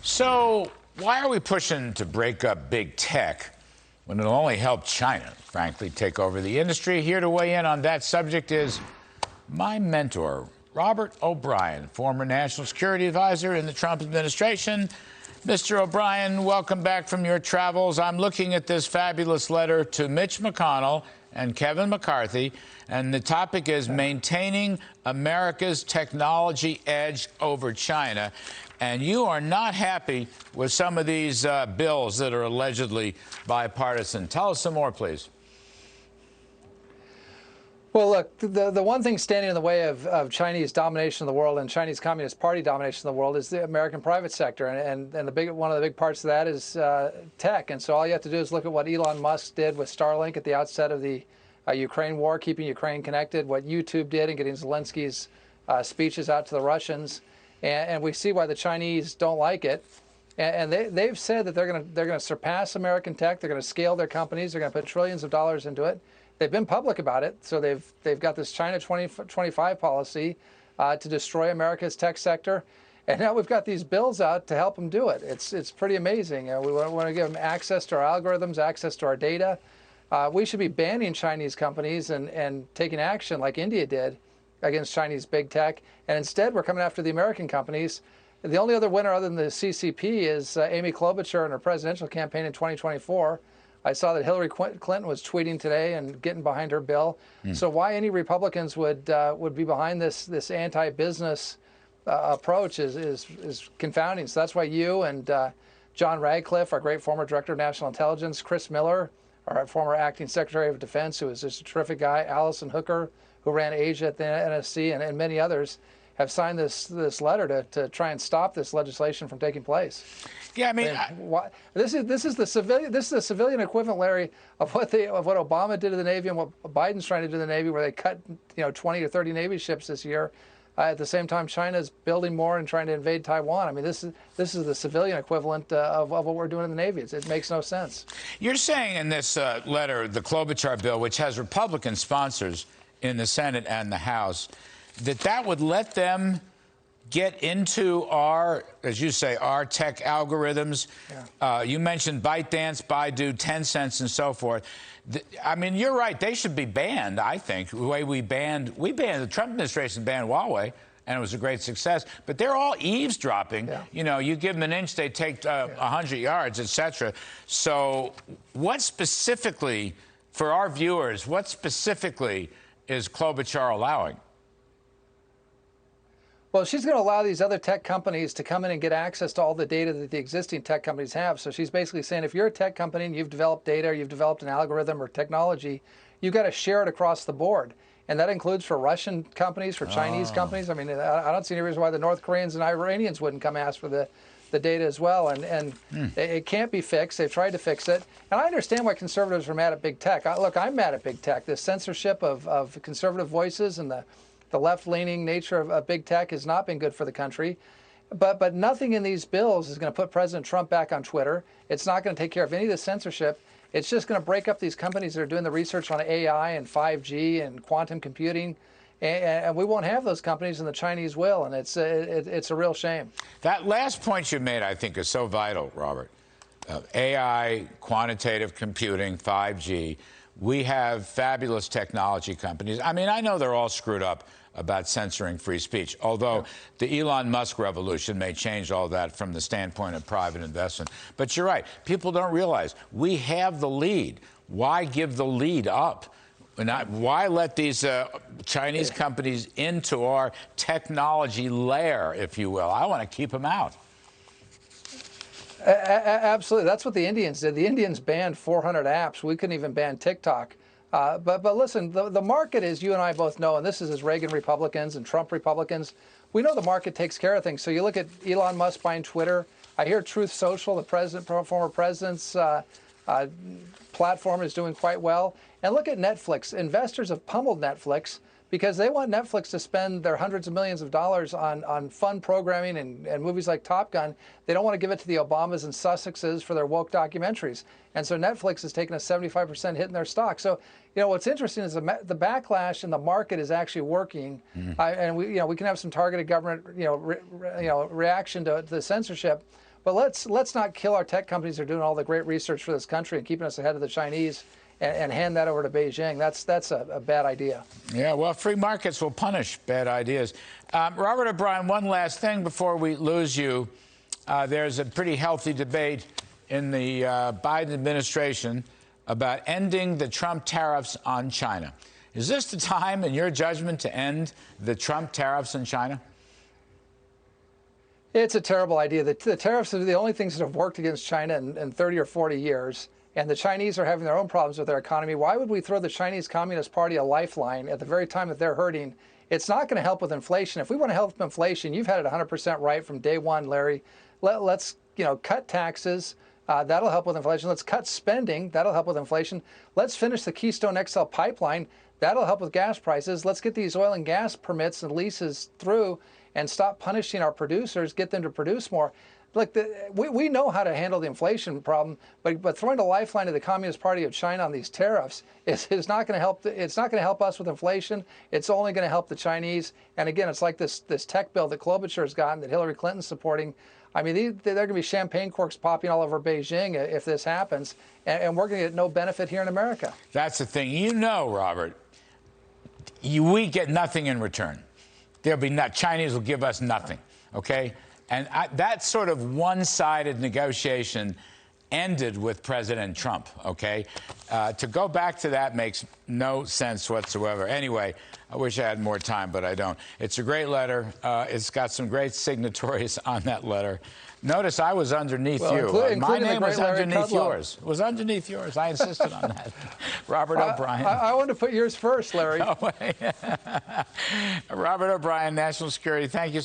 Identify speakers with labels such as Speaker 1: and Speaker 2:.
Speaker 1: So why are we pushing to break up big tech when it'll only help China, frankly, take over the industry? Here to weigh in on that subject is my mentor, Robert O'Brien, former national security advisor in the Trump administration. Mr. O'Brien, welcome back from your travels. I'm looking at this fabulous letter to Mitch McConnell and Kevin McCarthy, and the topic is maintaining America's technology edge over China. And you are not happy with some of these bills that are allegedly bipartisan. Tell us some more, please.
Speaker 2: Well, look, the one thing standing in the way of Chinese domination of the world and Chinese Communist Party domination of the world is the American private sector. And one of the big parts of that is tech. And so all you have to do is look at what Elon Musk did with Starlink at the outset of the Ukraine war, keeping Ukraine connected, what YouTube did in getting Zelensky's speeches out to the Russians. And we see why the Chinese don't like it. And they've said that they're going to surpass American tech. They're going to scale their companies. They're going to put trillions of dollars into it. They've been public about it. So they've got this China 2025 policy to destroy America's tech sector. And now we've got these bills out to help them do it. It's pretty amazing. We want to give them access to our algorithms, access to our data. We should be banning Chinese companies and taking action like India did against Chinese big tech. And instead, we're coming after the American companies. The only other winner other than the CCP is Amy Klobuchar in her presidential campaign in 2024. I saw that Hillary Clinton was tweeting today and getting behind her bill. So why any Republicans would be behind this anti-business approach is confounding. So that's why you and John Radcliffe, our great former director of national intelligence, Chris Miller, our former acting secretary of defense, who is just a terrific guy, Allison Hooker, who ran Asia at the NSC, and many others have signed this letter to try and stop this legislation from taking place.
Speaker 1: Yeah, I mean,
Speaker 2: this is the civilian equivalent, Larry, of what Obama did to the Navy and what Biden's trying to do to the Navy, where they cut 20 or 30 Navy ships this year. At the same time, China's building more and trying to invade Taiwan. I mean, this is the civilian equivalent of what we're doing in the Navy. It makes no sense.
Speaker 1: You're saying in this letter, the Klobuchar bill, which has Republican sponsors in the Senate and the House, that would let them get into our, as you say, our tech algorithms. Yeah. You mentioned ByteDance, Baidu, Tencent, and so forth. I mean, you're right. They should be banned, I think, the way the Trump administration banned Huawei, and it was a great success. But they're all eavesdropping. Yeah. You give them an inch, they take 100 yards, et cetera. So what specifically, for our viewers, what specifically is Klobuchar allowing?
Speaker 2: Well, she's going to allow these other tech companies to come in and get access to all the data that the existing tech companies have. So she's basically saying if you're a tech company and you've developed data or you've developed an algorithm or technology, you've got to share it across the board. And that includes for Russian companies, for Chinese companies. I mean, I don't see any reason why the North Koreans and Iranians wouldn't come ask for the data as well. And it can't be fixed. They've tried to fix it. And I understand why conservatives are mad at big tech. Look, I'm mad at big tech. The censorship of conservative voices and the left-leaning nature of big tech has not been good for the country. But nothing in these bills is going to put President Trump back on Twitter. It's not going to take care of any of the censorship. It's just going to break up these companies that are doing the research on AI and 5G and quantum computing. And we won't have those companies, and the Chinese will. And it's a real shame.
Speaker 1: That last point you made, I think, is so vital, Robert. AI, quantitative computing, 5G. We have fabulous technology companies. I mean, I know they're all screwed up about censoring free speech, although the Elon Musk revolution may change all that from the standpoint of private investment. But you're right. People don't realize we have the lead. Why give the lead up? Why let these Chinese companies into our technology lair, if you will? I want to keep them out.
Speaker 2: Absolutely. That's what the Indians did. The Indians banned 400 apps. We couldn't even ban TikTok. But listen, the market, as you and I both know, and this is as Reagan Republicans and Trump Republicans, we know the market takes care of things. So you look at Elon Musk buying Twitter. I hear Truth Social, the former president's platform, is doing quite well. And look at Netflix. Investors have pummeled Netflix because they want Netflix to spend their hundreds of millions of dollars on fun programming and movies like Top Gun. They don't want to give it to the Obamas and Sussexes for their woke documentaries. And so Netflix has taken a 75% hit in their stock. So, what's interesting is the backlash in the market is actually working. And we can have some targeted government, reaction to the censorship. But let's not kill our tech companies that are doing all the great research for this country and keeping us ahead of the Chinese and hand that over to Beijing. That's a bad idea.
Speaker 1: Yeah, well, free markets will punish bad ideas. Robert O'Brien, one last thing before we lose you. There's a pretty healthy debate in the Biden administration about ending the Trump tariffs on China. Is this the time, in your judgment, to end the Trump tariffs on China?
Speaker 2: It's a terrible idea. The tariffs are the only things that have worked against China in 30 or 40 years. And the Chinese are having their own problems with their economy. Why would we throw the Chinese Communist Party a lifeline at the very time that they're hurting? It's not going to help with inflation. If we want to help inflation, you've had it 100% right from day one, Larry. Let's cut taxes. That'll help with inflation. Let's cut spending. That'll help with inflation. Let's finish the Keystone XL pipeline. That'll help with gas prices. Let's get these oil and gas permits and leases through and stop punishing our producers, get them to produce more. Look, we know how to handle the inflation problem, but throwing a lifeline to the Communist Party of China on these tariffs is not going to help. It's not going to help us with inflation. It's only going to help the Chinese. And again, it's like this tech bill that Klobuchar has gotten that Hillary Clinton's supporting. I mean, they're going to be champagne corks popping all over Beijing if this happens, and we're going to get no benefit here in America.
Speaker 1: That's the thing. You know, Robert, we get nothing in return. There'll be Chinese will give us nothing, okay? And that sort of one-sided negotiation ended with President Trump, okay? To go back to that makes no sense whatsoever. Anyway, I wish I had more time, but I don't. It's a great letter. It's got some great signatories on that letter. Notice I was underneath you. My name was underneath yours. It was underneath yours. I insisted on that. Robert O'Brien.
Speaker 2: I wanted to put yours first, Larry.
Speaker 1: Robert O'Brien, National Security. Thank you.